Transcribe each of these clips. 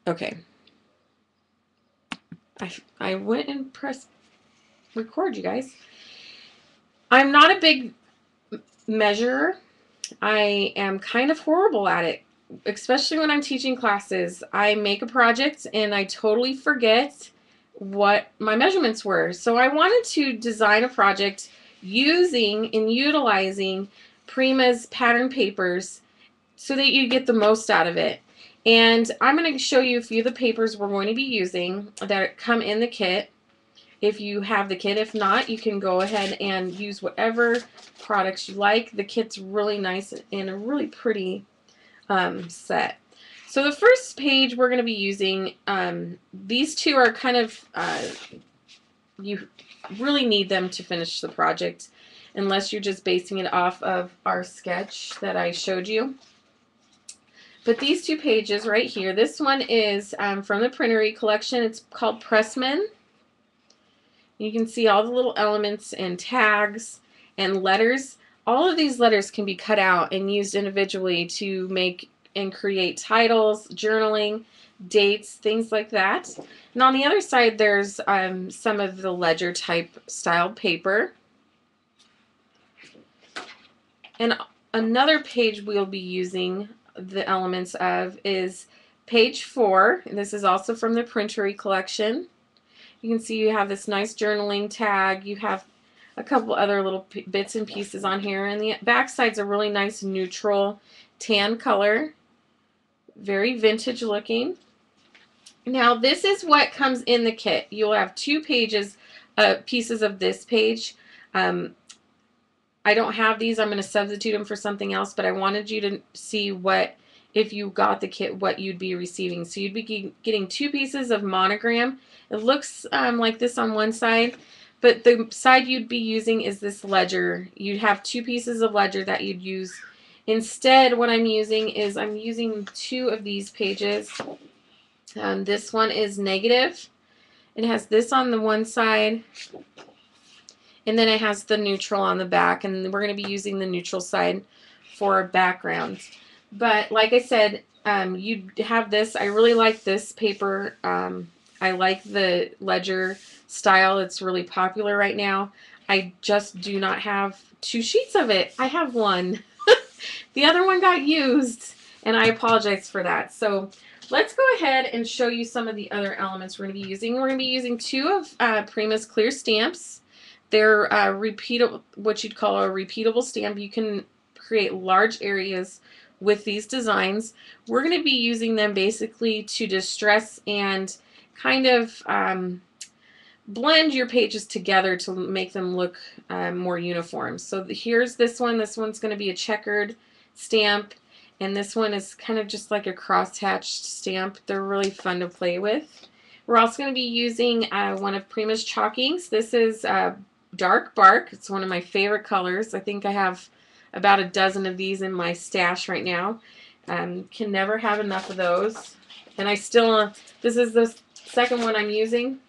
Okay. I went and pressed record, you guys. I'm not a big measurer. I am kind of horrible at it, especially when I'm teaching classes. I make a project and I totally forget what my measurements were. So I wanted to design a project using and utilizing Prima's pattern papers so that you get the most out of it. And I'm going to show you a few of the papers we're going to be using that come in the kit. If you have the kit, if not, you can go ahead and use whatever products you like. The kit's really nice and a really pretty set. So the first page we're going to be using, these two are kind of, you really need them to finish the project unless you're just basing it off of our sketch that I showed you. But these two pages right here, this one is from the Printery Collection. It's called Pressman. You can see all the little elements and tags and letters. All of these letters can be cut out and used individually to make and create titles, journaling, dates, things like that. And on the other side, there's some of the ledger type style paper. And another page we'll be using the elements of is page 4. And this is also from the Printery Collection. You can see you have this nice journaling tag. You have a couple other little bits and pieces on here. And the back side's a really nice neutral tan color. Very vintage looking. Now this is what comes in the kit. You'll have 2 pages, pieces of this page. I don't have these. I'm going to substitute them for something else, but I wanted you to see what, if you got the kit, what you'd be receiving. So you'd be getting 2 pieces of monogram. It looks like this on one side, but the side you'd be using is this ledger. You'd have 2 pieces of ledger that you'd use. Instead, what I'm using is I'm using 2 of these pages. This one is negative. It has this on the one side, and then it has the neutral on the back, and we're going to be using the neutral side for background. But like I said, you have this. I really like this paper. I like the ledger style. It's really popular right now. I just do not have 2 sheets of it. I have 1. The other one got used, and I apologize for that. So let's go ahead and show you some of the other elements we're going to be using. We're going to be using 2 of Prima's clear stamps. They're repeatable, what you'd call a repeatable stamp. You can create large areas with these designs. We're going to be using them basically to distress and kind of blend your pages together to make them look more uniform. So here's this one. This one's going to be a checkered stamp, and this one is kind of just like a cross-hatched stamp. They're really fun to play with. We're also going to be using one of Prima's chalkings. This is Dark Bark. It's one of my favorite colors. I think I have about a dozen of these in my stash right now. Can never have enough of those. And I still, this is the second one I'm using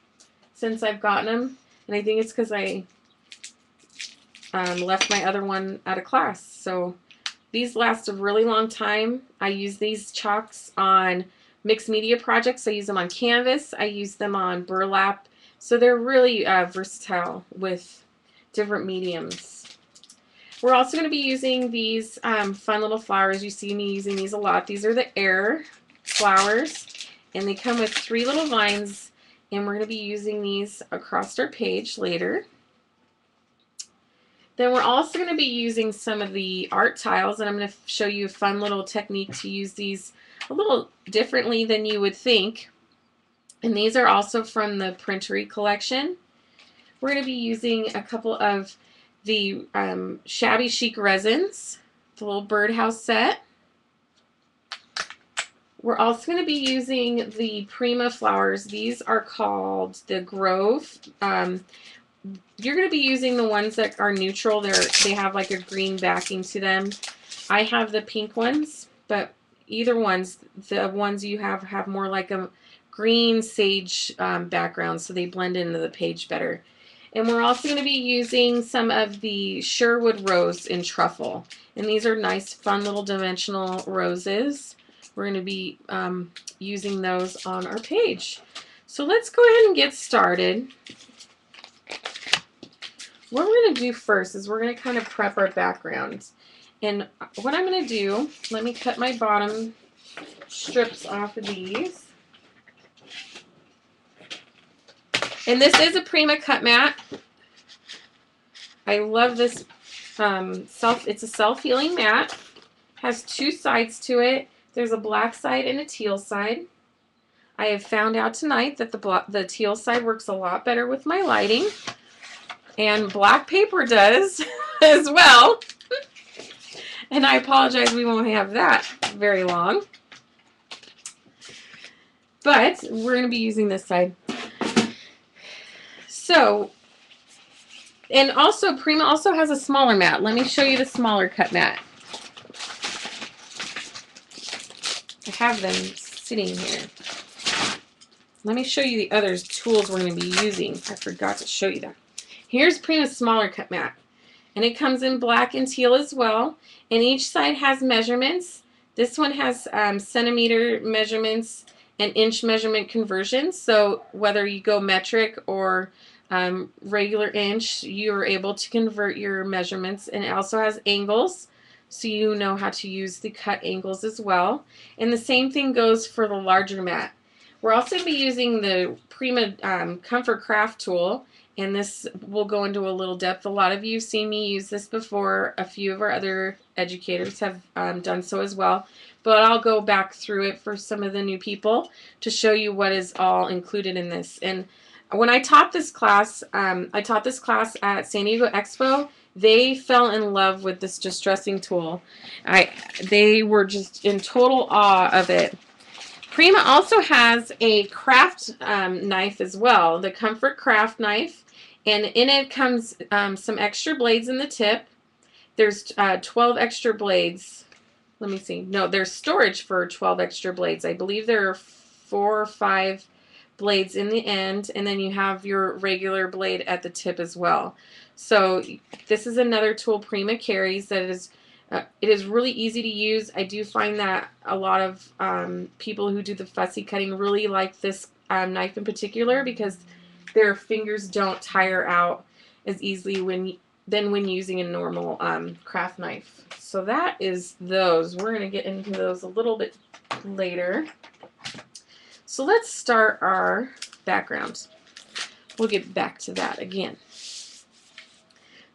since I've gotten them. And I think it's because I left my other one out of class. So these last a really long time. I use these chalks on mixed media projects. I use them on canvas. I use them on burlap. So they're really versatile with different mediums. We're also going to be using these fun little flowers. You see me using these a lot. These are the air flowers, and they come with 3 little vines, and we're going to be using these across our page later. Then we're also going to be using some of the art tiles, and I'm going to show you a fun little technique to use these a little differently than you would think. And these are also from the Printery Collection. We're going to be using a couple of the Shabby Chic resins, the little birdhouse set. We're also going to be using the Prima flowers. These are called the Grove. You're going to be using the ones that are neutral. They have like a green backing to them. I have the pink ones, but either ones, the ones you have more like a green sage background, so they blend into the page better. And we're also going to be using some of the Sherwood Rose in Truffle. And these are nice, fun little dimensional roses we're going to be using those on our page. So let's go ahead and get started. What we're going to do first is we're going to kind of prep our background. And what I'm going to do, let me cut my bottom strips off of these. And this is a Prima cut mat. I love this it's a self-healing mat. Has two sides to it. There's a black side and a teal side. I have found out tonight that the teal side works a lot better with my lighting. And black paper does as well. And I apologize, we won't have that very long. But we're going to be using this side. So, and also Prima also has a smaller mat. Let me show you the smaller cut mat. I have them sitting here. Let me show you the other tools we're going to be using. I forgot to show you that. Here's Prima's smaller cut mat. And it comes in black and teal as well. And each side has measurements. This one has centimeter measurements and inch measurement conversions. So whether you go metric or regular inch, you're able to convert your measurements. And it also has angles, so you know how to use the cut angles as well. And the same thing goes for the larger mat. We're also going to be using the Prima Comfort Craft tool. And this will go into a little depth. A lot of you have seen me use this before. A few of our other educators have done so as well. But I'll go back through it for some of the new people to show you what is all included in this. And when I taught this class, at San Diego Expo. They fell in love with this distressing tool. They were just in total awe of it. Prima also has a craft knife as well, the Comfort Craft knife. And in it comes some extra blades in the tip. There's 12 extra blades. Let me see. No, there's storage for 12 extra blades. I believe there are 4 or 5 blades in the end. And then you have your regular blade at the tip as well. So this is another tool Prima carries that is it is really easy to use. I do find that a lot of people who do the fussy cutting really like this knife in particular because their fingers don't tire out as easily when using a normal craft knife. So that is those. We're going to get into those a little bit later. So let's start our background. We'll get back to that again.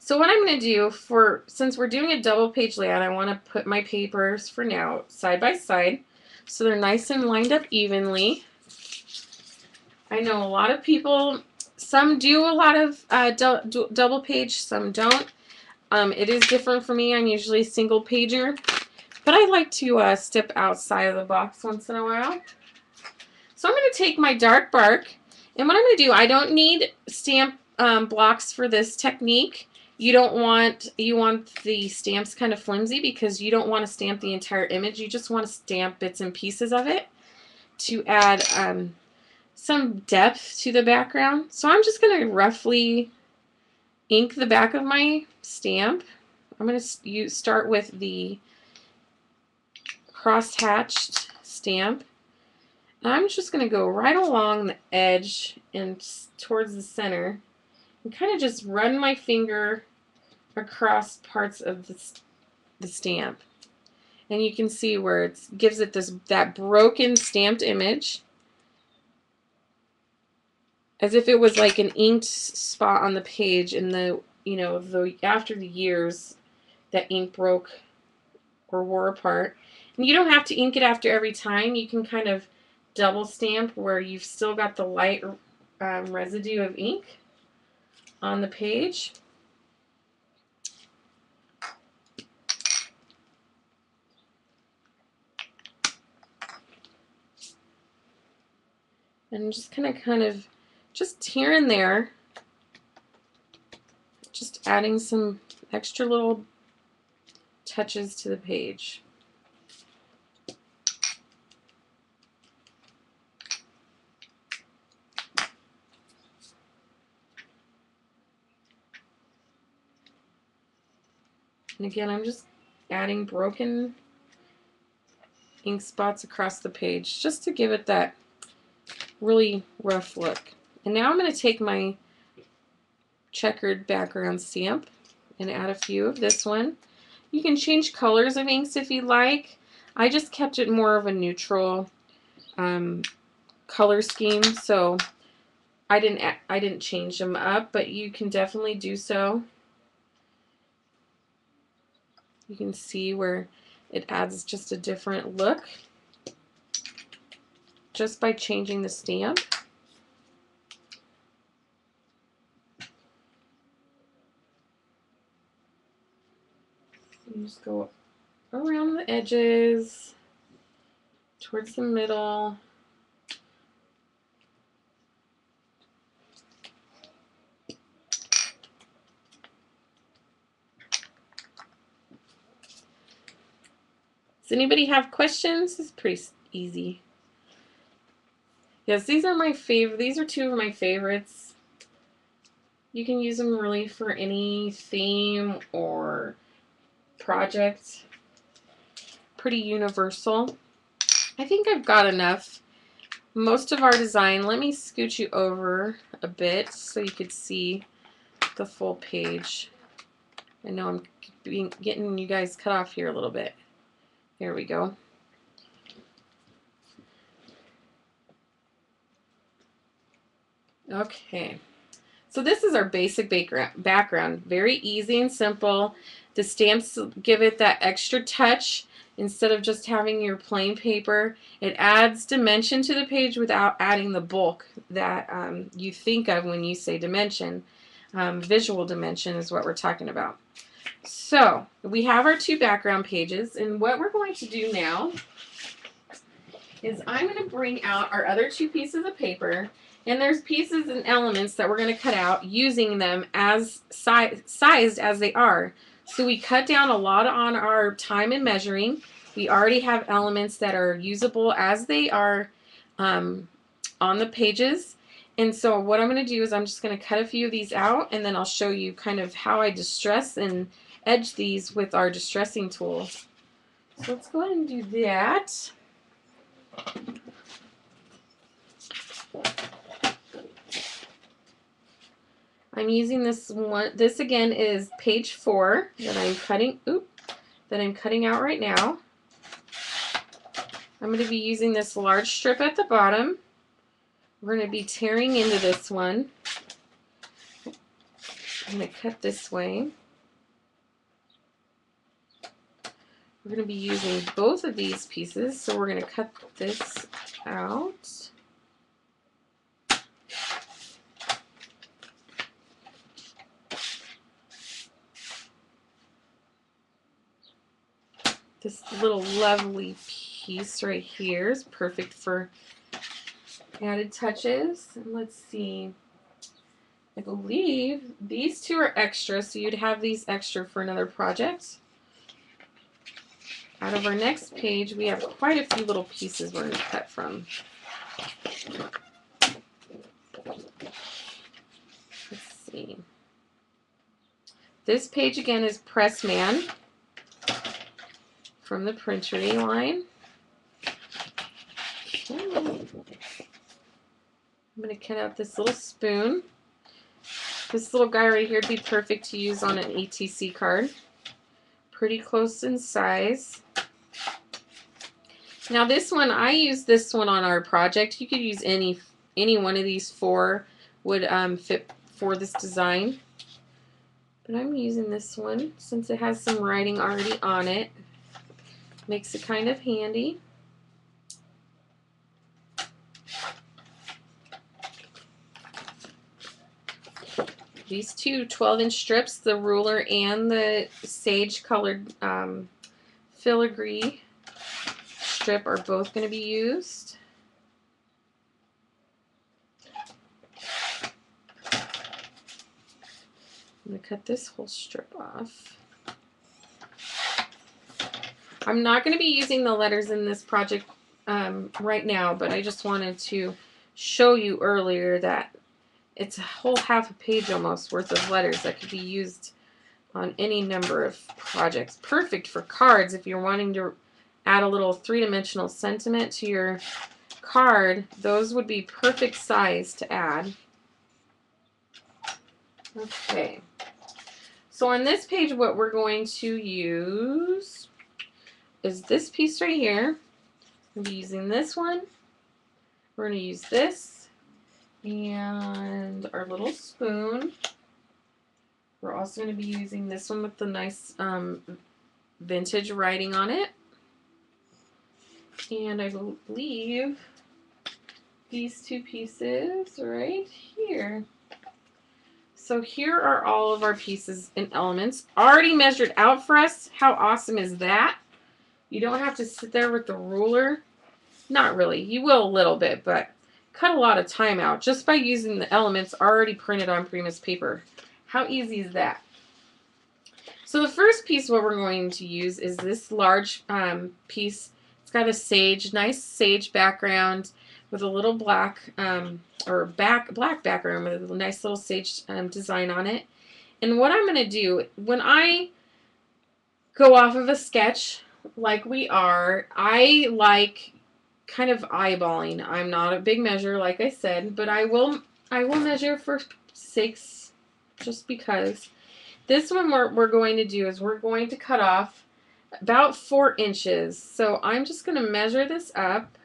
So what I'm going to do since we're doing a double page layout, I want to put my papers for now side by side so they're nice and lined up evenly. I know a lot of people, some do a lot of double page, some don't. It is different for me. I'm usually single pager, but I like to step outside of the box once in a while. So I'm going to take my dark bark, and what I'm going to do, I don't need stamp blocks for this technique. You want the stamps kind of flimsy because you don't want to stamp the entire image. You just want to stamp bits and pieces of it to add some depth to the background. So I'm just going to roughly ink the back of my stamp. I'm going to start with the cross-hatched stamp. And I'm just going to go right along the edge and towards the center and kind of just run my finger across parts of the stamp. And you can see where it gives it that broken stamped image, as if it was like an inked spot on the page, and after the years that ink broke or wore apart. And you don't have to ink it after every time. You can kind of double stamp where you've still got the light residue of ink on the page. And just kind of just here and there, just adding some extra little touches to the page. And again, I'm just adding broken ink spots across the page just to give it that really rough look. And now I'm going to take my checkered background stamp and add a few of this one. You can change colors of inks if you like. I just kept it more of a neutral color scheme, so I didn't change them up, but you can definitely do so. You can see where it adds just a different look just by changing the stamp. You just go around the edges, towards the middle. Does anybody have questions? It's pretty easy. Yes, these are my favorite. These are two of my favorites. You can use them really for any theme or project. Pretty universal. I think I've got enough. Most of our design, let me scoot you over a bit so you could see the full page. I know I'm getting you guys cut off here a little bit. Here we go. Okay, so this is our basic background. Very easy and simple. The stamps give it that extra touch. Instead of just having your plain paper, it adds dimension to the page without adding the bulk that you think of when you say dimension. Visual dimension is what we're talking about. So we have our two background pages, and what we're going to do now is I'm going to bring out our other two pieces of paper, and there's pieces and elements that we're going to cut out using them as sized as they are. So we cut down a lot on our time and measuring. We already have elements that are usable as they are on the pages. And so what I'm going to do is I'm just going to cut a few of these out, and then I'll show you kind of how I distress and edge these with our distressing tool. So let's go ahead and do that. I'm using this one. This again is page 4 that I'm cutting. That I'm cutting out right now. I'm going to be using this large strip at the bottom. We're going to be tearing into this one. I'm going to cut this way. We're going to be using both of these pieces, so we're going to cut this out. This little lovely piece right here is perfect for added touches. And let's see. I believe these two are extra, so you'd have these extra for another project. Out of our next page, we have quite a few little pieces we're going to cut from. Let's see. This page again is Pressman from the Printery line. Okay. I'm going to cut out this little spoon. This little guy right here would be perfect to use on an ETC card. Pretty close in size. Now this one, I used this one on our project. You could use any one of these four would fit for this design. But I'm using this one since it has some writing already on it. Makes it kind of handy. These two 12-inch strips, the ruler and the sage-colored filigree strip are both going to be used. I'm going to cut this whole strip off. I'm not going to be using the letters in this project right now, but I just wanted to show you earlier that it's a whole half a page almost worth of letters that could be used on any number of projects. Perfect for cards if you're wanting to add a little three-dimensional sentiment to your card, those would be perfect size to add. Okay. So on this page, what we're going to use is this piece right here. We'll be using this one. We're going to use this and our little spoon. We're also going to be using this one with the nice vintage writing on it. And I believe these two pieces right here. So here are all of our pieces and elements already measured out for us. How awesome is that? You don't have to sit there with the ruler. Not really. You will a little bit, but cut a lot of time out just by using the elements already printed on Prima's paper. How easy is that? So the first piece what we're going to use is this large piece. It's got a nice sage background with a little black black background with a nice little sage design on it. And what I'm going to do, when I go off of a sketch like we are, I like kind of eyeballing. I'm not a big measure, like I said, but I will measure for sakes, just because. This one we're going to do is we're going to cut off about 4 inches. So I'm just going to measure this up.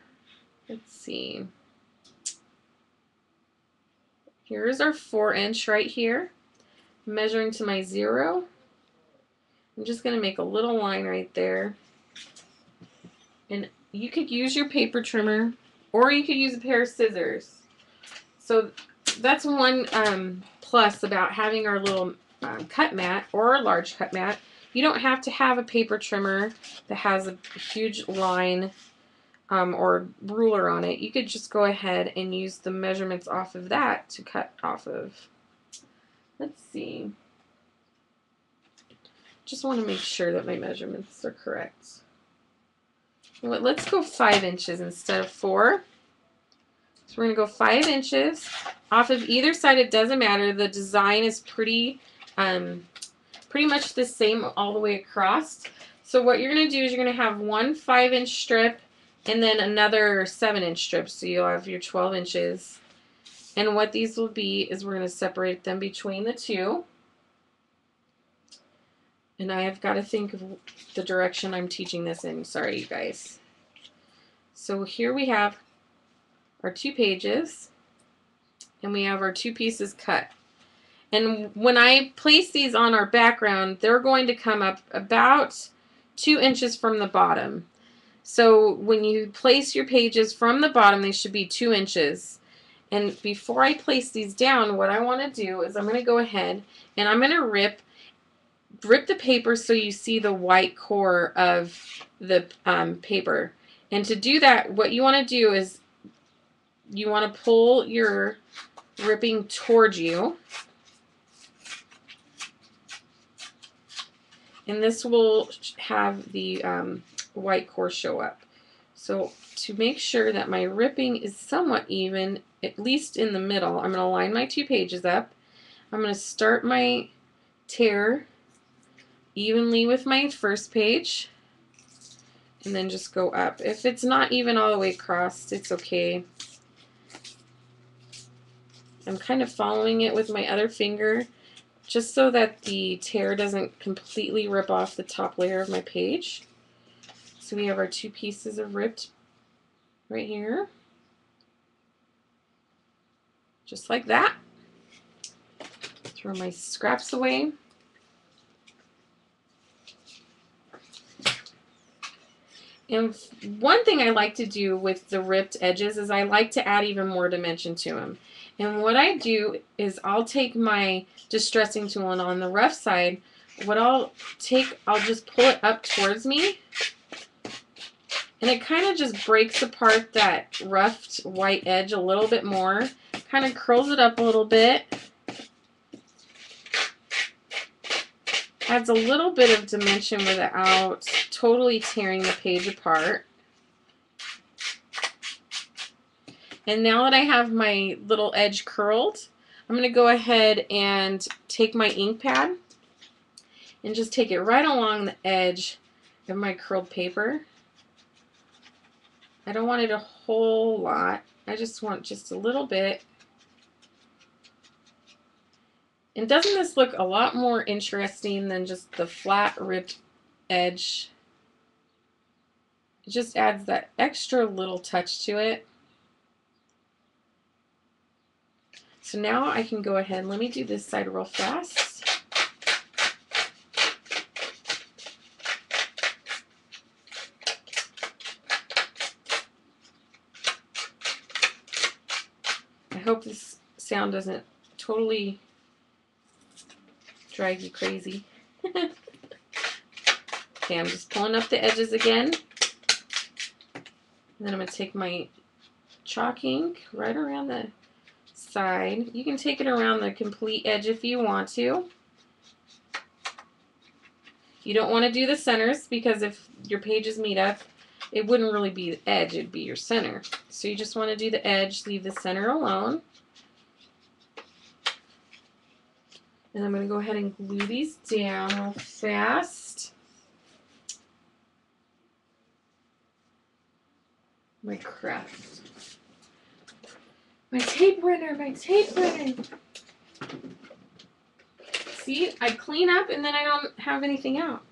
Let's see. Here's our 4-inch right here. Measuring to my 0. I'm just going to make a little line right there. And you could use your paper trimmer, or you could use a pair of scissors. So that's one plus about having our little cut mat or a large cut mat. You don't have to have a paper trimmer that has a huge line or ruler on it. You could just go ahead and use the measurements off of that to cut off of. Let's see. Just want to make sure that my measurements are correct. Let's go 5 inches instead of 4. So we're going to go 5 inches. Off of either side, it doesn't matter. The design is pretty much the same all the way across. So what you're going to do is you're going to have one 5-inch strip and then another 7-inch strip. So you'll have your 12 inches. And what these will be is we're going to separate them between the two. And I have got to think of the direction I'm teaching this in. Sorry, you guys. So here we have our 2 pages, and we have our 2 pieces cut. And when I place these on our background, they're going to come up about 2 inches from the bottom. So when you place your pages from the bottom, they should be 2 inches. And before I place these down, what I want to do is I'm going to go ahead and I'm going to rip the paper so you see the white core of the paper. And to do that, what you want to do is you want to pull your ripping towards you. And this will have the white core show up. So to make sure that my ripping is somewhat even, at least in the middle, I'm going to line my 2 pages up. I'm going to start my tear evenly with my first page and then just go up. If it's not even all the way across, it's okay. I'm kind of following it with my other finger just so that the tear doesn't completely rip off the top layer of my page. So we have our 2 pieces of ripped right here. Just like that. Throw my scraps away. And one thing I like to do with the ripped edges is I like to add even more dimension to them. And what I do is I'll take my distressing tool, and on the rough side, what I'll just pull it up towards me, and it kind of just breaks apart that roughed white edge a little bit more, kind of curls it up a little bit, adds a little bit of dimension without totally tearing the page apart. And now that I have my little edge curled, I'm going to go ahead and take my ink pad and just take it right along the edge of my curled paper. I don't want it a whole lot. I just want just a little bit. And doesn't this look a lot more interesting than just the flat ripped edge? It just adds that extra little touch to it. So now I can go ahead and let me do this side real fast. I hope this sound doesn't totally drive you crazy. Okay, I'm just pulling up the edges again. And then I'm going to take my chalk ink right around the side. You can take it around the complete edge if you want to. You don't want to do the centers because if your pages meet up, it wouldn't really be the edge, it'd be your center. So you just want to do the edge, leave the center alone. And I'm going to go ahead and glue these down real fast. My craft. My tape runner, my tape runner. See, I clean up and then I don't have anything out.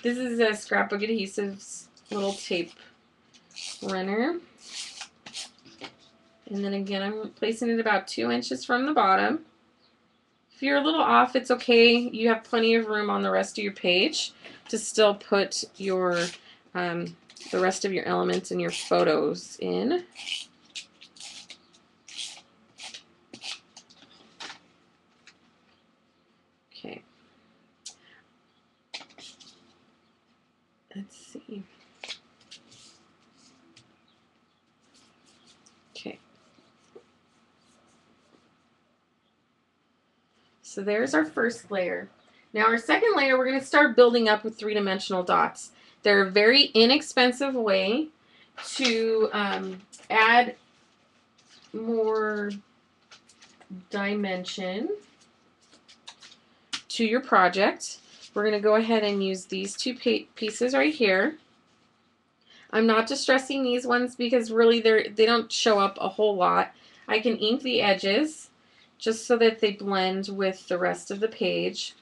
This is a Scrapbook Adhesives little tape runner. And then again, I'm placing it about 2 inches from the bottom. If you're a little off, it's okay. You have plenty of room on the rest of your page to still put your the rest of your elements and your photos in. Okay. Let's see. Okay. So there's our first layer. Now our second layer, we're going to start building up with 3-dimensional dots. They're a very inexpensive way to add more dimension to your project. We're going to go ahead and use these 2 pieces right here. I'm not distressing these ones because really they don't show up a whole lot. I can ink the edges just so that they blend with the rest of the page.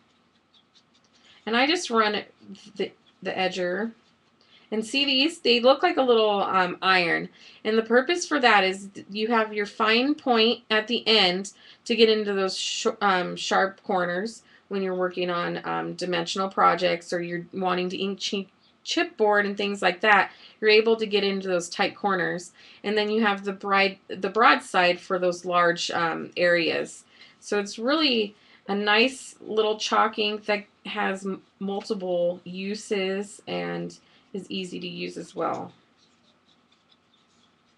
And I just run the edger. And see these? They look like a little iron. And the purpose for that is you have your fine point at the end to get into those sharp corners when you're working on dimensional projects or you're wanting to ink chipboard and things like that. You're able to get into those tight corners. And then you have the broad side for those large areas. So it's really a nice little chalk ink that has multiple uses and is easy to use as well.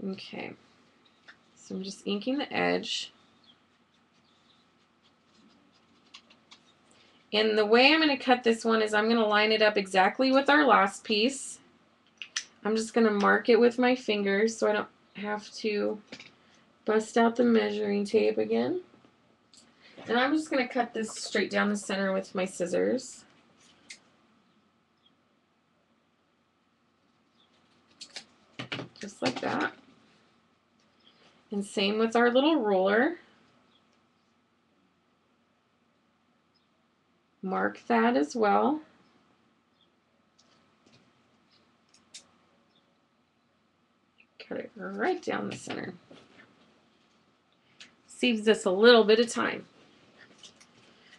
Okay, so I'm just inking the edge. And the way I'm going to cut this one is I'm going to line it up exactly with our last piece. I'm just going to mark it with my fingers so I don't have to bust out the measuring tape again. And I'm just going to cut this straight down the center with my scissors. Just like that. And same with our little ruler. Mark that as well. Cut it right down the center. Saves us a little bit of time.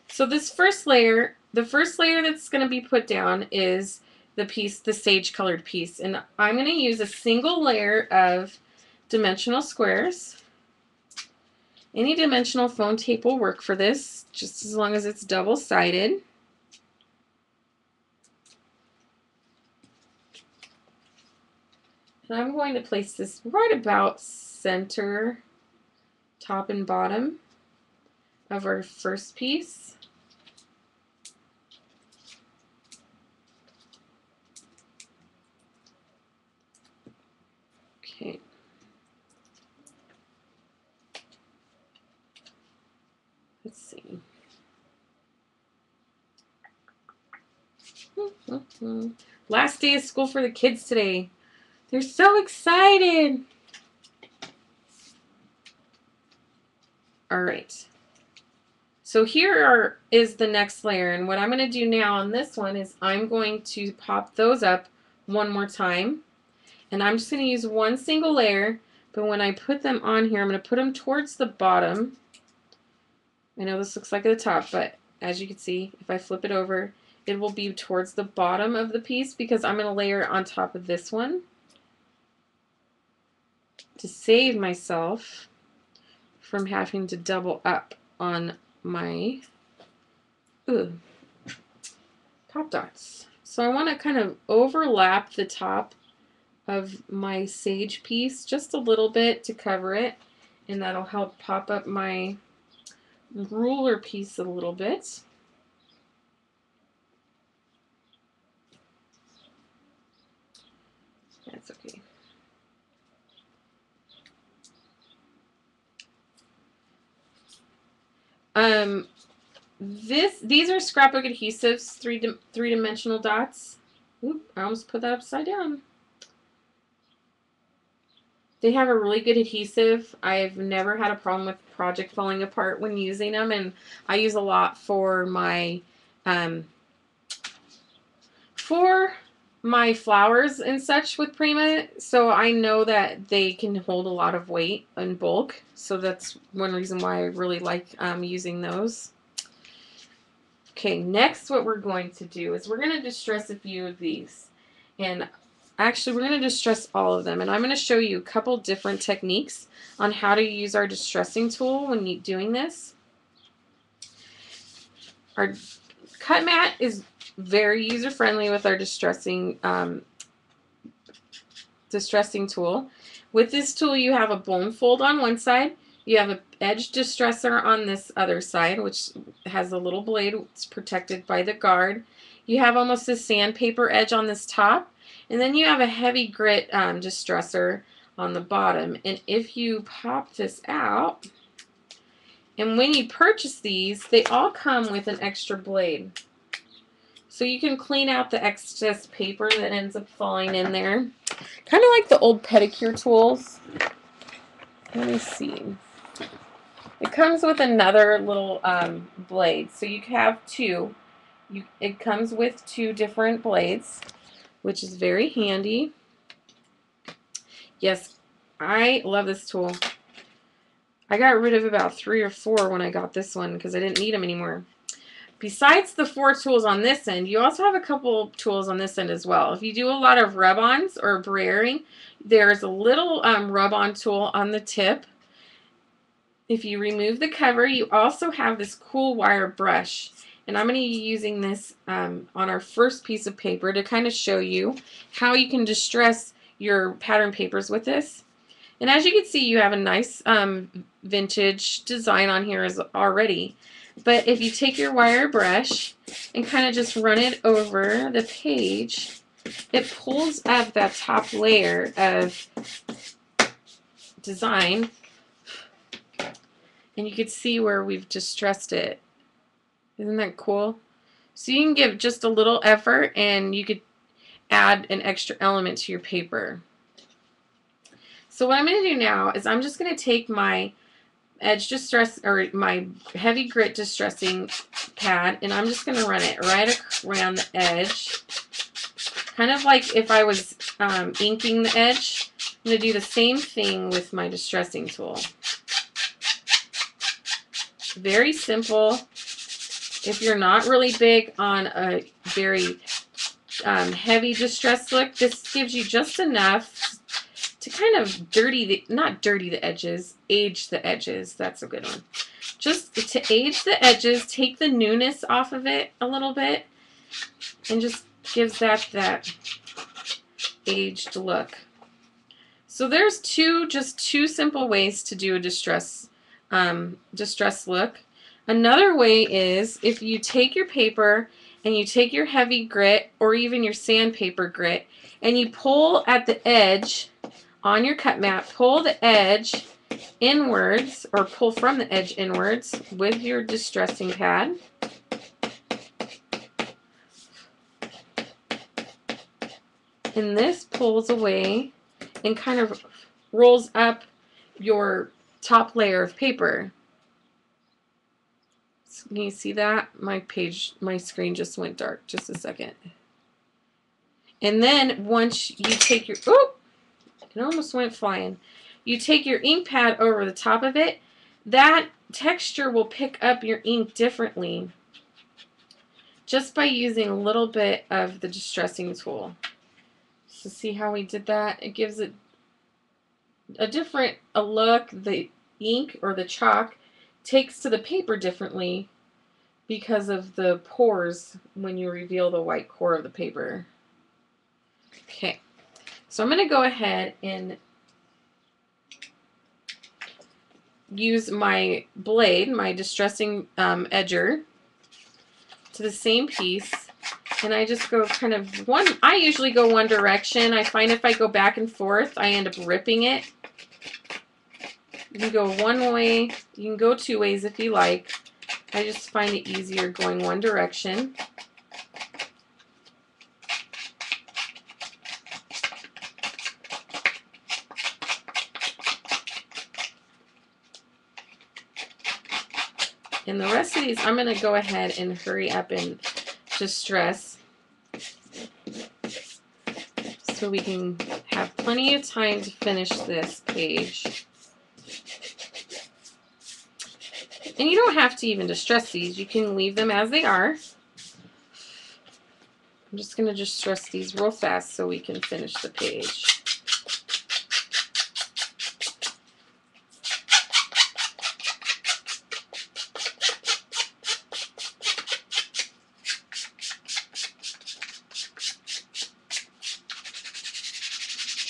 So this first layer, the first layer that's going to be put down is the sage colored piece. And I'm going to use a single layer of dimensional squares. Any dimensional foam tape will work for this, just as long as it's double-sided. And I'm going to place this right about center, top and bottom of our first piece. Okay. Let's see. Last day of school for the kids today. They're so excited. All right. So here is the next layer, and what I'm going to do now on this one is I'm going to pop those up one more time, and I'm just going to use one single layer, but when I put them on here, I'm going to put them towards the bottom. I know this looks like the top, but as you can see, if I flip it over, it will be towards the bottom of the piece because I'm going to layer it on top of this one to save myself from having to double up on my pop dots. So I want to kind of overlap the top of my sage piece just a little bit to cover it, and that'll help pop up my ruler piece a little bit. That's okay. These are scrapbook adhesives, three-dimensional dots. Oop, I almost put that upside down. They have a really good adhesive. I've never had a problem with the project falling apart when using them, and I use a lot for my flowers and such with Prima, so I know that they can hold a lot of weight in bulk, so that's one reason why I really like using those. Okay, next what we're going to do is we're going to distress a few of these, and actually we're going to distress all of them, and I'm going to show you a couple different techniques on how to use our distressing tool when doing this. Our cut mat is very user-friendly with our distressing tool. With this tool you have a bone fold on one side, you have an edge distressor on this other side, which has a little blade. It's protected by the guard. You have almost a sandpaper edge on this top, and then you have a heavy grit distressor on the bottom. And if you pop this out, and when you purchase these, they all come with an extra blade. So you can clean out the excess paper that ends up falling in there. Kind of like the old pedicure tools. Let me see. It comes with another little blade. So you have two. It comes with two different blades, which is very handy. Yes, I love this tool. I got rid of about 3 or 4 when I got this one because I didn't need them anymore. Besides the 4 tools on this end, you also have a couple tools on this end as well. If you do a lot of rub-ons or brayering, there's a little rub-on tool on the tip. If you remove the cover, you also have this cool wire brush. And I'm going to be using this on our first piece of paper to kind of show you how you can distress your pattern papers with this. And as you can see, you have a nice vintage design on here already. But if you take your wire brush and kind of just run it over the page, it pulls up that top layer of design. And you can see where we've distressed it. Isn't that cool? So you can give just a little effort and you could add an extra element to your paper. So what I'm going to do now is I'm just going to take my edge distress, or my heavy grit distressing pad, and I'm just going to run it right around the edge. Kind of like if I was inking the edge. I'm going to do the same thing with my distressing tool. Very simple. If you're not really big on a very heavy distress look, this gives you just enough to kind of not dirty the edges, age the edges. That's a good one. Just to age the edges, take the newness off of it a little bit, and just gives that aged look. So there's just two simple ways to do a distress look. Another way is if you take your paper and you take your heavy grit or even your sandpaper grit and you pull at the edge on your cut mat, pull the edge inwards or pull from the edge inwards with your distressing pad. And this pulls away and kind of rolls up your top layer of paper. Can you see that? My screen just went dark. Just a second. And then once you take your, oh, it almost went flying. You take your ink pad over the top of it, that texture will pick up your ink differently just by using a little bit of the distressing tool. So see how we did that? It gives it a different look. The ink or the chalk takes to the paper differently because of the pores when you reveal the white core of the paper. Okay, so I'm going to go ahead and use my blade, my distressing edger, to the same piece, and I just go kind of I usually go one direction. I find if I go back and forth, I end up ripping it. You can go one way, you can go two ways if you like. I just find it easier going one direction. And the rest of these, I'm going to go ahead and hurry up and distress so we can have plenty of time to finish this page. And you don't have to even distress these. You can leave them as they are. I'm just going to distress these real fast so we can finish the page.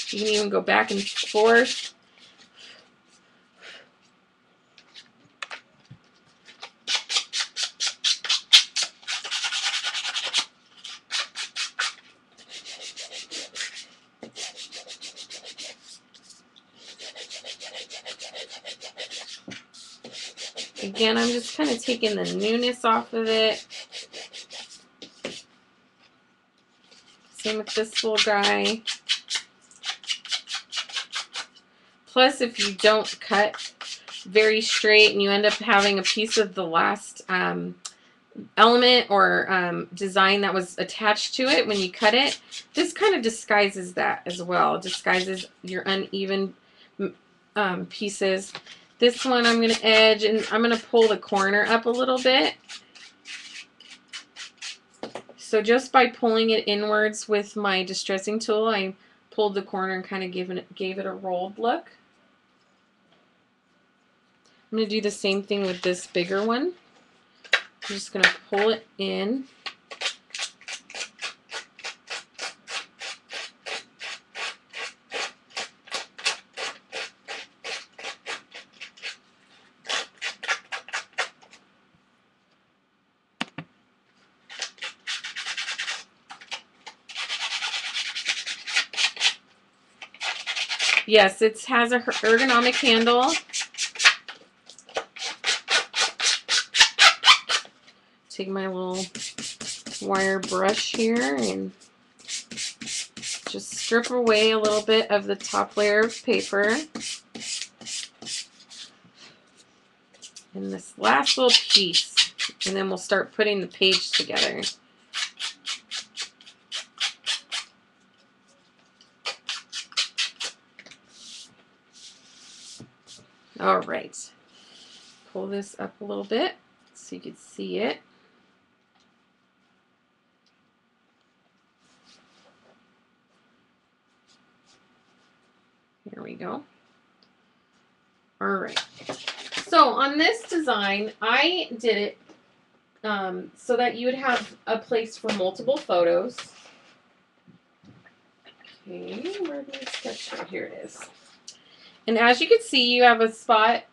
You can even go back and forth. Again, I'm just kind of taking the newness off of it. Same with this little guy. Plus, if you don't cut very straight and you end up having a piece of the last element or design that was attached to it when you cut it, this kind of disguises that as well. It disguises your uneven pieces. This one I'm going to edge, and I'm going to pull the corner up a little bit. So just by pulling it inwards with my distressing tool, I pulled the corner and kind of gave it a rolled look. I'm going to do the same thing with this bigger one. I'm just going to pull it in. Yes, it has a ergonomic handle. Take my little wire brush here and just strip away a little bit of the top layer of paper. And this last little piece, and then we'll start putting the page together. All right, pull this up a little bit so you can see it. Here we go. All right. So on this design, I did it so that you would have a place for multiple photos. Okay, where did my sketch go? Here it is. And as you can see, you have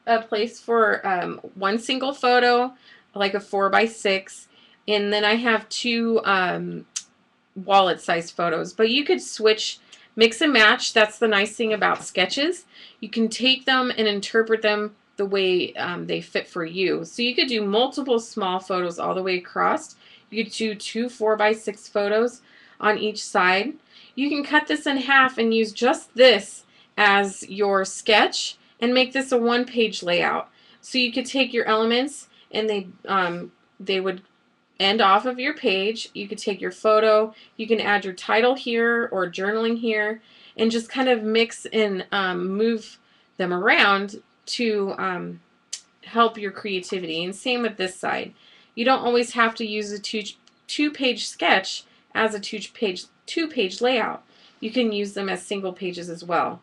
a place for one single photo, like a 4x6, and then I have two wallet-sized photos. But you could switch, mix and match. That's the nice thing about sketches. You can take them and interpret them the way they fit for you. So you could do multiple small photos all the way across. You could do two 4x6 photos on each side. You can cut this in half and use just this as your sketch and make this a one-page layout. So you could take your elements and they would end off of your page. You could take your photo, you can add your title here or journaling here, and just kind of mix and move them around to help your creativity. And same with this side. You don't always have to use a two-page sketch as a two-page layout. You can use them as single pages as well.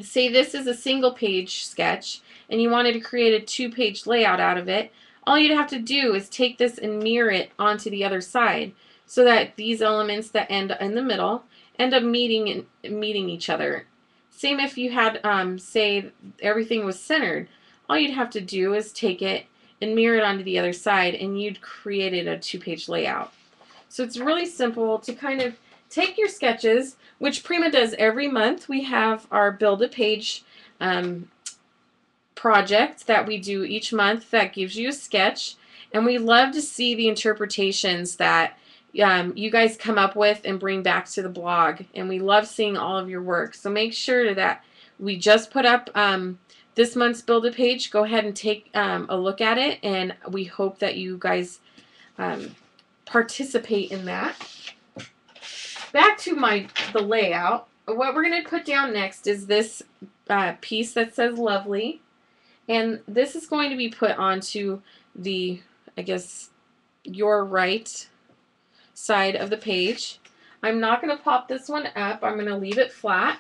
Say this is a single page sketch and you wanted to create a two-page layout out of it. All you'd have to do is take this and mirror it onto the other side so that these elements that end in the middle end up meeting each other. Same if you had, say, everything was centered. All you'd have to do is take it and mirror it onto the other side and you'd created a two-page layout. So it's really simple to kind of take your sketches, which Prima does every month. We have our Build-A-Page project that we do each month that gives you a sketch, and we love to see the interpretations that you guys come up with and bring back to the blog, and we love seeing all of your work. So make sure that we just put up this month's Build-A-Page. Go ahead and take a look at it, and we hope that you guys participate in that. Back to the layout. What we're going to put down next is this piece that says lovely, and this is going to be put onto the, I guess, your right side of the page. I'm not going to pop this one up. I'm going to leave it flat.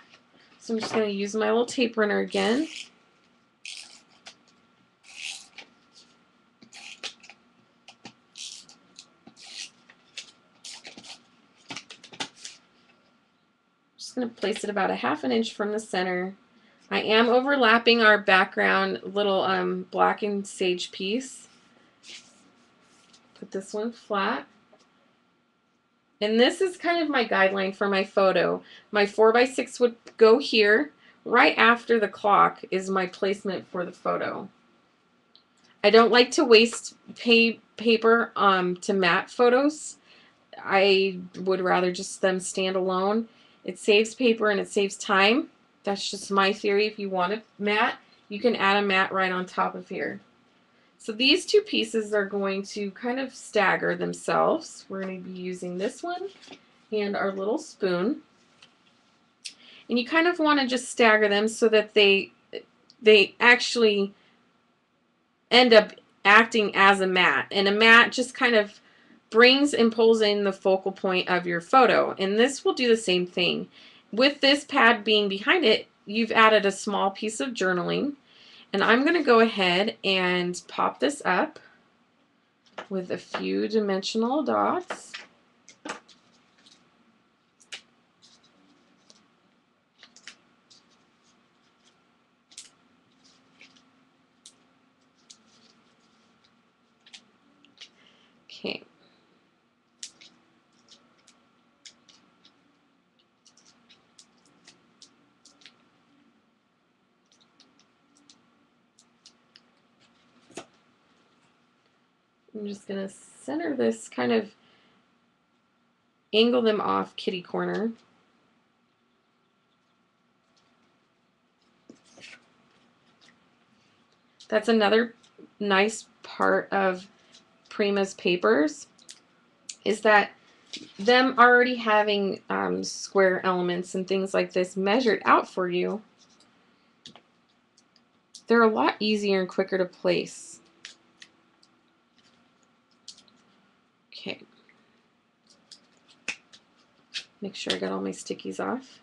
So I'm just going to use my little tape runner again. Going to place it about a ½ inch from the center. I am overlapping our background little black and sage piece. Put this one flat. And this is kind of my guideline for my photo. My 4x6 would go here. Right after the clock is my placement for the photo. I don't like to waste paper to mat photos. I would rather just them stand alone. It saves paper and it saves time. That's just my theory. If you want a mat, you can add a mat right on top of here. So these two pieces are going to kind of stagger themselves. We're going to be using this one and our little spoon. And you kind of want to just stagger them so that they actually end up acting as a mat. And a mat just kind of brings and pulls in the focal point of your photo, and this will do the same thing. With this pad being behind it, you've added a small piece of journaling, and I'm going to go ahead and pop this up with a few dimensional dots. Okay. I'm just going to center this, kind of angle them off kitty corner. That's another nice part of Prima's papers, is that them already having square elements and things like this measured out for you, they're a lot easier and quicker to place. Okay. Make sure I got all my stickies off.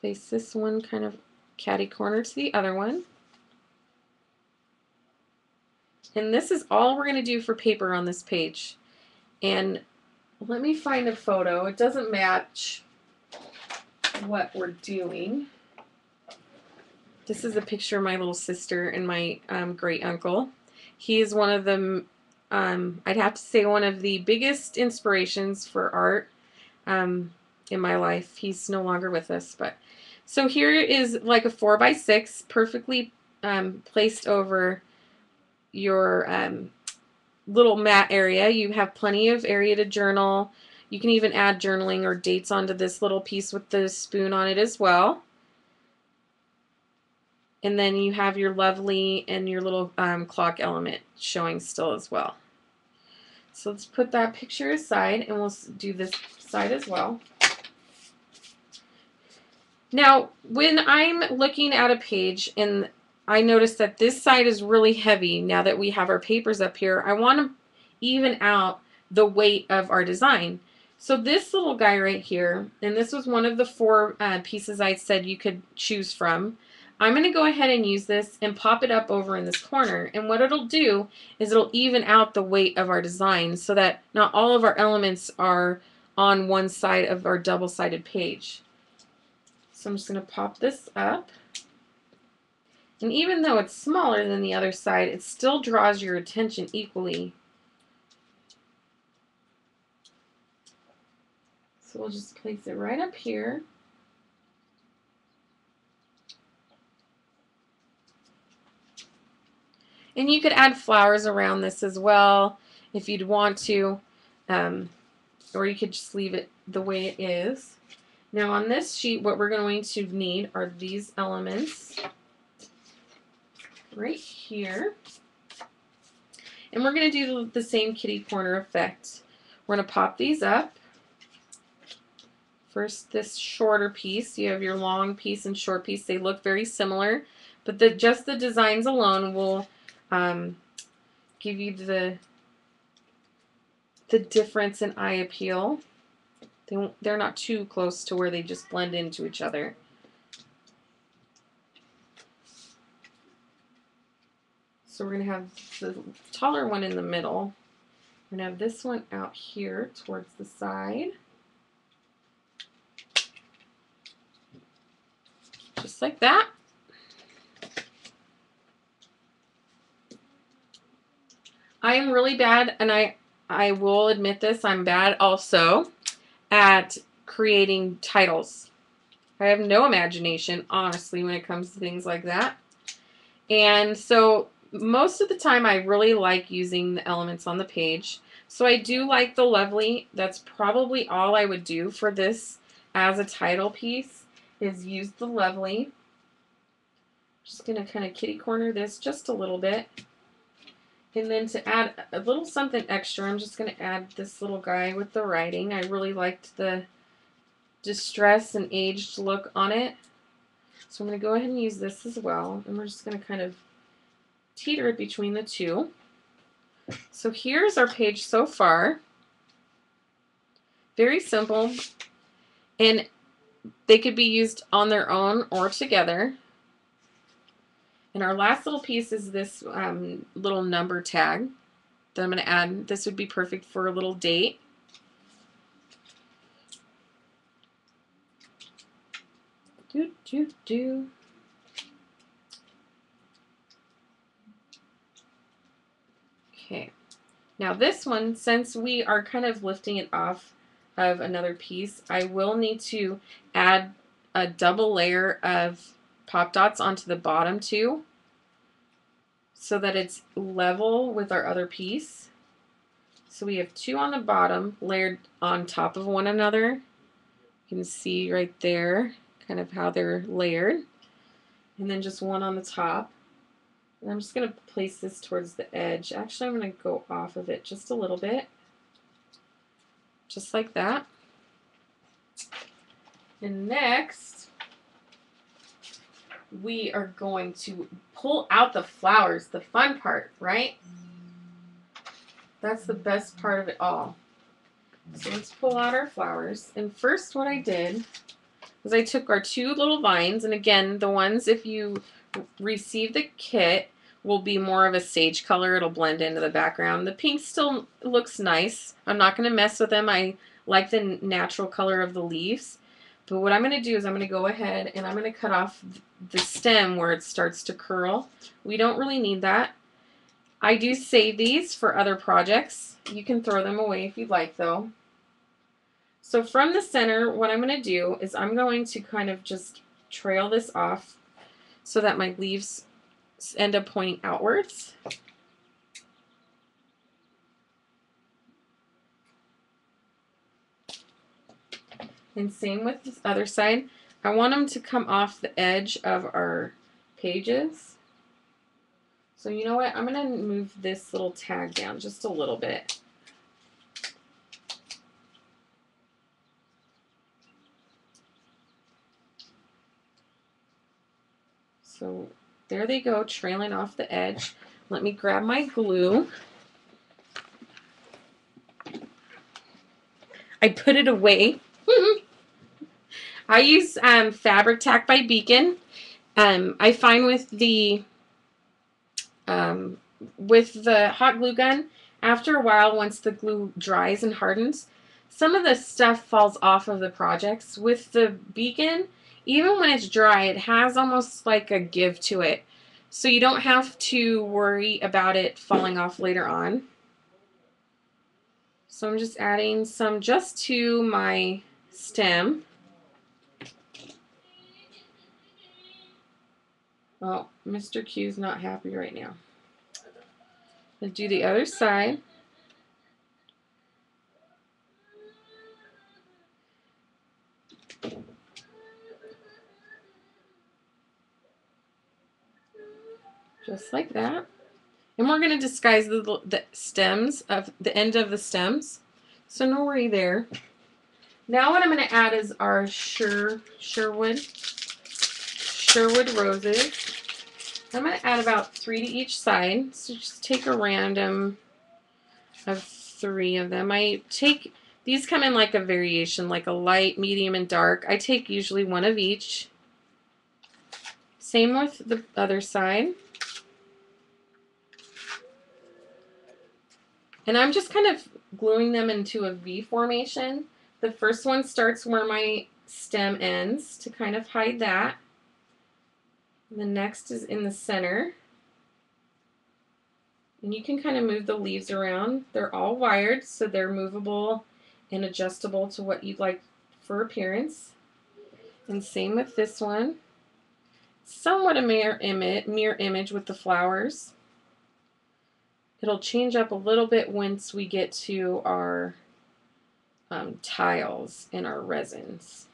Place this one kind of catty corner to the other one. And this is all we're going to do for paper on this page. And let me find a photo. It doesn't match what we're doing. This is a picture of my little sister and my great uncle. He is one of the, I'd have to say, one of the biggest inspirations for art in my life. He's no longer with us, but so here is like a 4x6 perfectly placed over your little mat area. You have plenty of area to journal. You can even add journaling or dates onto this little piece with the spoon on it as well. And then you have your lovely and your little clock element showing still as well. So let's put that picture aside and we'll do this side as well. Now, when I'm looking at a page and I notice that this side is really heavy now that we have our papers up here, I want to even out the weight of our design. So this little guy right here, and this was one of the 4 pieces I said you could choose from, I'm going to go ahead and use this and pop it up over in this corner. And what it'll do is it'll even out the weight of our design so that not all of our elements are on one side of our double-sided page. So I'm just going to pop this up. And even though it's smaller than the other side, it still draws your attention equally. So we'll just place it right up here. And you could add flowers around this as well if you'd want to, or you could just leave it the way it is. Now on this sheet, what we're going to need are these elements right here. And we're going to do the same kitty corner effect. We're going to pop these up. First, this shorter piece. You have your long piece and short piece. They look very similar, but just the designs alone will give you the difference in eye appeal. They're not too close to where they just blend into each other. So we're going to have the taller one in the middle. We're going to have this one out here towards the side. Just like that. I am really bad, and I will admit this, I'm bad also at creating titles. I have no imagination, honestly, when it comes to things like that. And so most of the time I really like using the elements on the page. So I do like the lovely. That's probably all I would do for this as a title piece, is use the lovely. Just going to kind of kitty corner this just a little bit. And then to add a little something extra, I'm just going to add this little guy with the writing. I really liked the distress and aged look on it. So I'm going to go ahead and use this as well. And we're just going to kind of teeter it between the two. So here's our page so far. Very simple. And they could be used on their own or together. And our last little piece is this little number tag that I'm going to add. This would be perfect for a little date. Okay. Now this one, since we are kind of lifting it off of another piece, I will need to add a double layer of pop dots onto the bottom too, so that it's level with our other piece. So we have 2 on the bottom layered on top of one another. You can see right there kind of how they're layered. And then just 1 on the top. And I'm just going to place this towards the edge. Actually, I'm going to go off of it just a little bit. Just like that. And next, we are going to pull out the flowers, the fun part, right? That's the best part of it all. So let's pull out our flowers. And first what I did was I took our 2 little vines, and again, the ones, if you receive the kit, will be more of a sage color. It'll blend into the background. The pink still looks nice. I'm not going to mess with them. I like the natural color of the leaves. But what I'm going to do is I'm going to go ahead and I'm going to cut off the stem where it starts to curl. We don't really need that. I do save these for other projects. You can throw them away if you'd like, though. So from the center, what I'm going to do is I'm going to kind of just trail this off so that my leaves end up pointing outwards. And same with this other side. I want them to come off the edge of our pages. So you know what? I'm going to move this little tag down just a little bit. So there they go, trailing off the edge. Let me grab my glue. I put it away. I use Fabric Tack by Beacon. I find with the hot glue gun, after a while, once the glue dries and hardens, some of the stuff falls off of the projects. With the Beacon, even when it's dry, it has almost like a give to it. So you don't have to worry about it falling off later on. So I'm just adding some just to my stem. Well, Mr. Q's not happy right now. I'll do the other side. Just like that. And we're going to disguise the stems of the end of the stems. So no worry there. Now what I'm going to add is our Sherwood roses. I'm going to add about 3 to each side. So just take a random of 3 of them. These come in like a variation, like a light, medium, and dark. I take usually 1 of each. Same with the other side. And I'm just kind of gluing them into a V formation. The first one starts where my stem ends to kind of hide that. The next is in the center. And you can kind of move the leaves around. They're all wired, so they're movable and adjustable to what you'd like for appearance. And same with this one. Somewhat a mirror image with the flowers. It'll change up a little bit once we get to our tiles and our resins.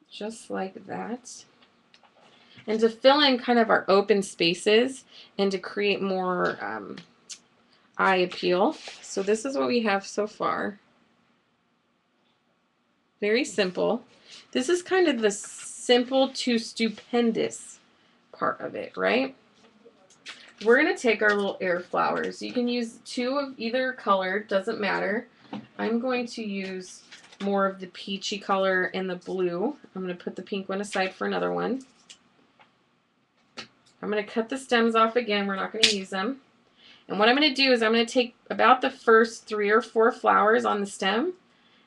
Just like that. And to fill in kind of our open spaces and to create more eye appeal. So this is what we have so far. Very simple. This is kind of the simple to stupendous part of it, right? We're going to take our little air flowers. You can use 2 of either color, doesn't matter. I'm going to use more of the peachy color and the blue. I'm going to put the pink one aside for another one. I'm going to cut the stems off again. We're not going to use them. And what I'm going to do is I'm going to take about the first 3 or 4 flowers on the stem,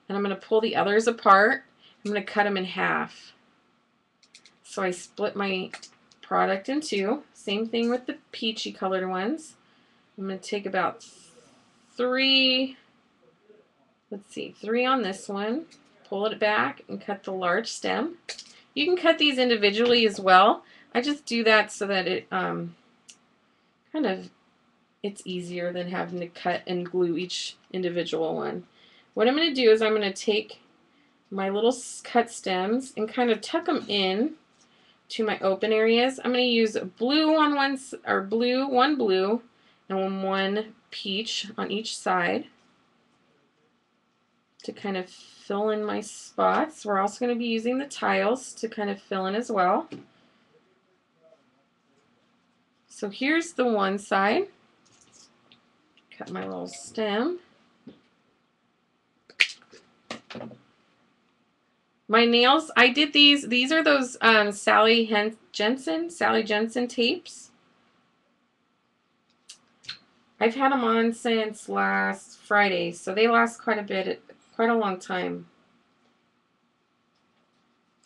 and I'm going to pull the others apart. I'm going to cut them in half. So I split my product in 2. Same thing with the peachy colored ones. I'm going to take about 3, let's see, 3 on this one, pull it back and cut the large stem. You can cut these individually as well. I just do that so that it it's easier than having to cut and glue each individual one. What I'm going to do is I'm going to take my little cut stems and kind of tuck them in to my open areas. I'm going to use blue on one blue and 1 peach on each side to kind of fill in my spots. We're also going to be using the tiles to kind of fill in as well. So here's the one side. Cut my little stem. My nails, I did these. These are those Sally Jensen tapes. I've had them on since last Friday, so they last quite a long time.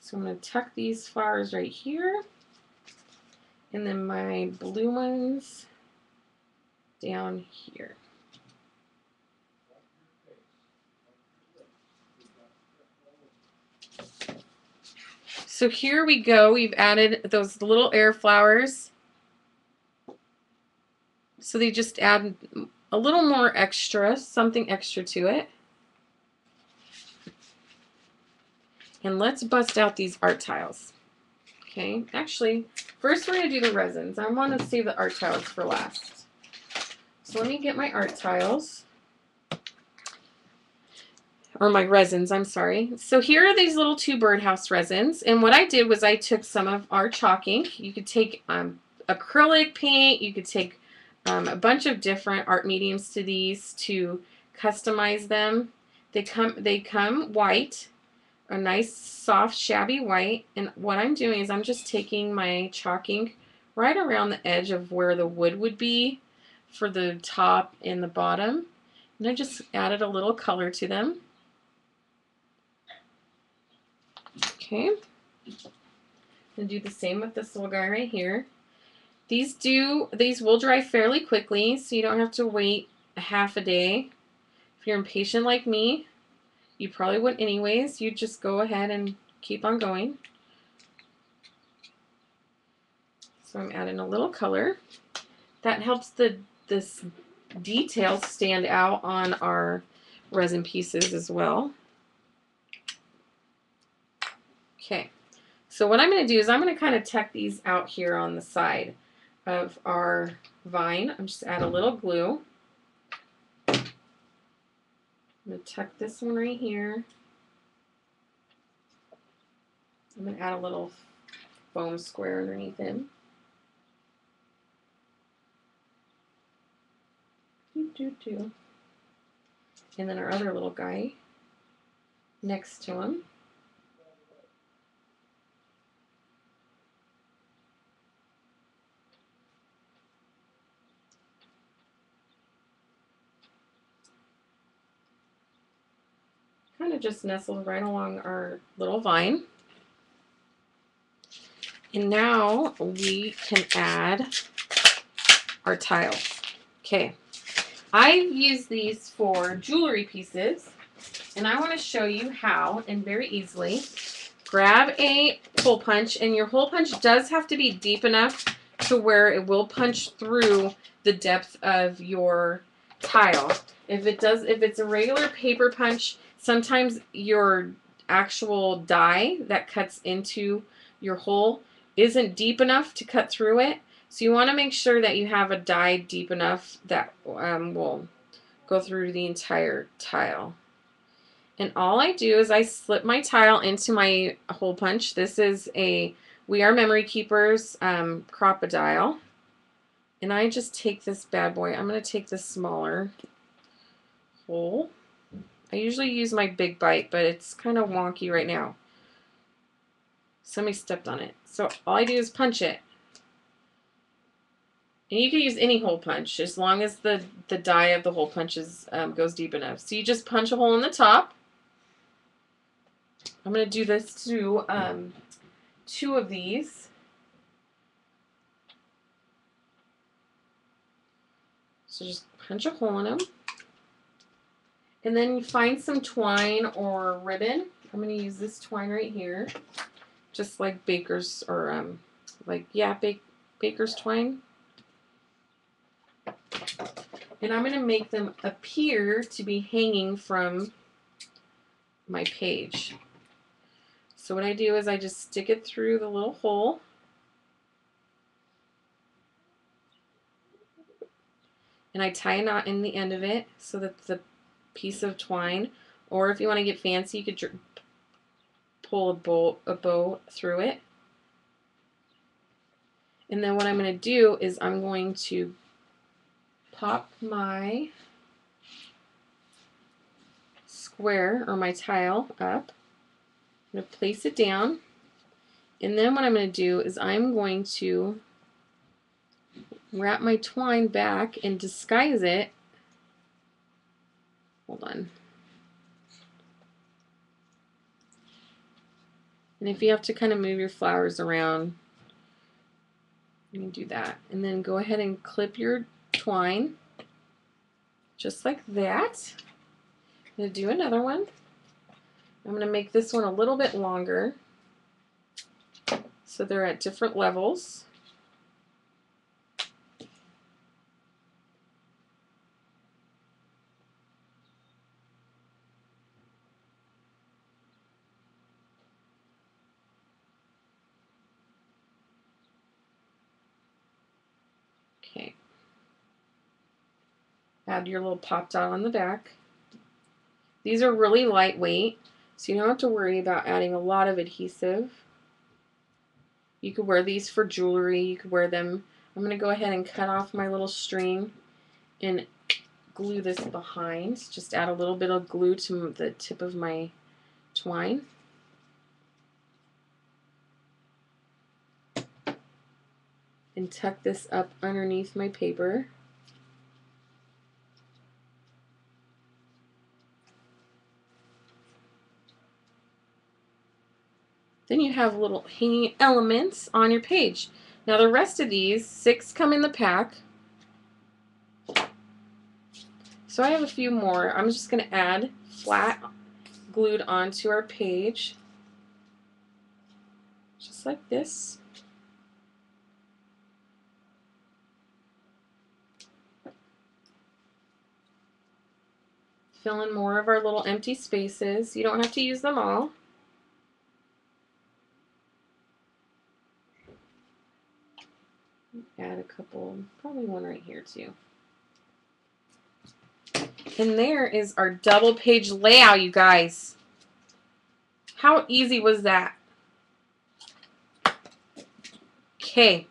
So I'm going to tuck these flowers right here, and then my blue ones down here. So here we go. We've added those little air flowers. So they just add a little more extra, something extra to it. And let's bust out these art tiles. Okay, actually, first we're going to do the resins. I want to save the art tiles for last. So let me get my art tiles. Or my resins, I'm sorry. So here are these little 2 birdhouse resins. And what I did was I took some of our chalk ink. You could take acrylic paint. You could take a bunch of different art mediums to these to customize them. They come white, a nice soft shabby white. And what I'm doing is I'm just taking my chalk ink right around the edge of where the wood would be for the top and the bottom. And I just added a little color to them. Okay, I'm going to do the same with this little guy right here. These will dry fairly quickly, so you don't have to wait a half a day. If you're impatient like me, you probably wouldn't anyways. You just go ahead and keep on going. So I'm adding a little color. That helps this detail stand out on our resin pieces as well. Okay. So what I'm going to do is I'm going to kind of tuck these out here on the side of our vine. I'm just add a little glue. I'm going to tuck this one right here. I'm going to add a little foam square underneath him. And then our other little guy next to him. Kind of just nestled right along our little vine. And now we can add our tiles. Okay, I've used these for jewelry pieces, and I want to show you how, and very easily. Grab a hole punch, and your hole punch does have to be deep enough to where it will punch through the depth of your tile. If it's a regular paper punch, sometimes your actual die that cuts into your hole isn't deep enough to cut through it. So you want to make sure that you have a die deep enough that will go through the entire tile. And all I do is I slip my tile into my hole punch. This is a We Are Memory Keepers Crop-A-Dile. And I just take this bad boy. I'm going to take the smaller hole. I usually use my big bite, but it's kind of wonky right now. Somebody stepped on it. So all I do is punch it. And you can use any hole punch as long as the die of the hole punch goes deep enough. So you just punch a hole in the top. I'm going to do this to 2 of these. So just punch a hole in them. And then you find some twine or ribbon. I'm going to use this twine right here. Just like baker's or baker's twine. And I'm going to make them appear to be hanging from my page. So what I do is I just stick it through the little hole. And I tie a knot in the end of it so that the piece of twine, or if you want to get fancy, you could pull a bow through it. And then what I'm going to do is I'm going to pop my square or my tile up. I'm going to place it down, and then what I'm going to do is I'm going to wrap my twine back and disguise it. Hold on. And if you have to kind of move your flowers around, you can do that. And then go ahead and clip your twine just like that. I'm going to do another one. I'm going to make this one a little bit longer so they're at different levels. Add your little pop dot on the back. These are really lightweight, so you don't have to worry about adding a lot of adhesive. You could wear these for jewelry. You could wear them. I'm going to go ahead and cut off my little string and glue this behind. Just add a little bit of glue to the tip of my twine. And tuck this up underneath my paper. Then you have little hanging elements on your page. Now the rest of these, 6 come in the pack. So I have a few more. I'm just going to add flat glued onto our page. Just like this. Fill in more of our little empty spaces. You don't have to use them all. Add a couple, probably one right here too. And there is our double page layout, you guys. How easy was that? Okay.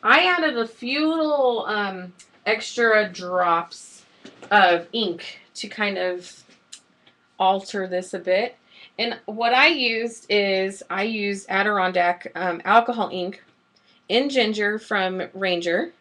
I added a few little extra drops of ink to kind of alter this a bit. And what I used is I used Adirondack alcohol ink in ginger from Ranger.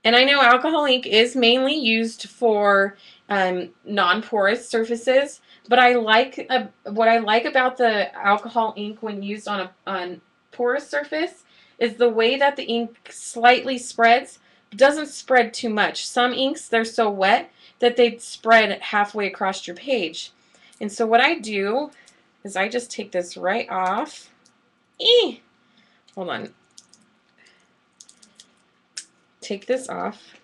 And I know alcohol ink is mainly used for non-porous surfaces, but I like what I like about the alcohol ink when used on a porous surface is the way that the ink slightly spreads. Doesn't spread too much. Some inks, they're so wet that they spread halfway across your page. And so what I do is I just take this right off. Hold on. Take this off.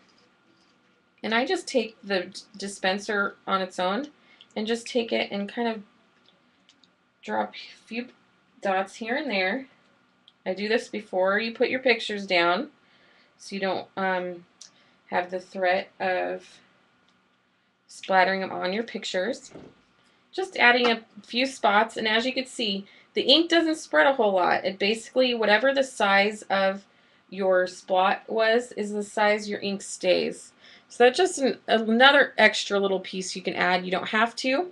And I just take the dispenser on its own and just take it and kind of drop a few dots here and there. I do this before you put your pictures down so you don't have the threat of splattering them on your pictures. Just adding a few spots, and as you can see, the ink doesn't spread a whole lot. It basically, whatever the size of your spot was, is the size your ink stays. So that's just another extra little piece you can add. You don't have to,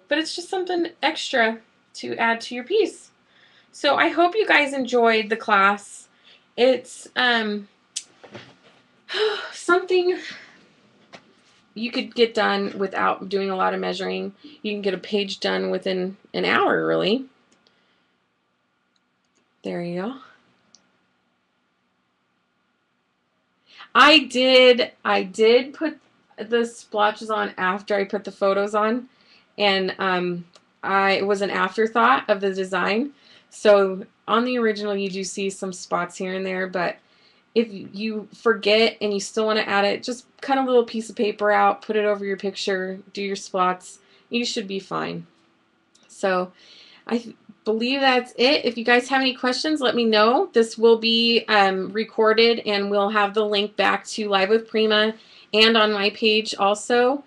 but it's just something extra to add to your piece. So I hope you guys enjoyed the class. It's something you could get done without doing a lot of measuring. You can get a page done within an hour, really. There you go. I did put the splotches on after I put the photos on, and it was an afterthought of the design. So on the original you do see some spots here and there, but if you forget and you still want to add it, just cut a little piece of paper out, put it over your picture, do your spots. You should be fine. So I believe that's it. If you guys have any questions, let me know. This will be recorded, and we'll have the link back to Live with Prima and on my page also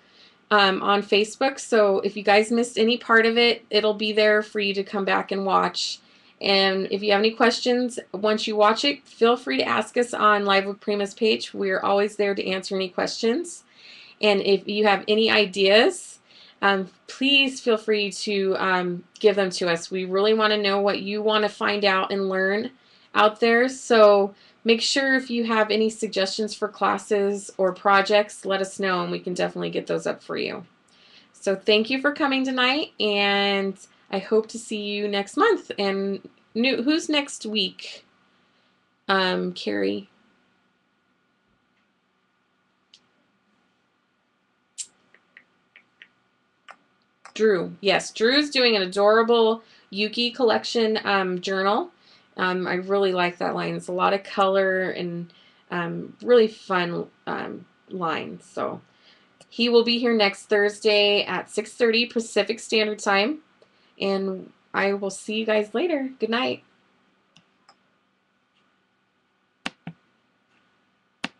on Facebook. So if you guys missed any part of it, it'll be there for you to come back and watch. And if you have any questions once you watch it, feel free to ask us on Live with Prima's page. We're always there to answer any questions. And if you have any ideas, please feel free to give them to us. We really want to know what you want to find out and learn out there. So make sure if you have any suggestions for classes or projects, let us know and we can definitely get those up for you. So thank you for coming tonight, and I hope to see you next month. And who's next week? Carrie. Drew. Yes, Drew's doing an adorable Yuki collection journal. I really like that line. It's a lot of color and really fun lines. So he will be here next Thursday at 6:30 Pacific Standard Time. And I will see you guys later. Good night.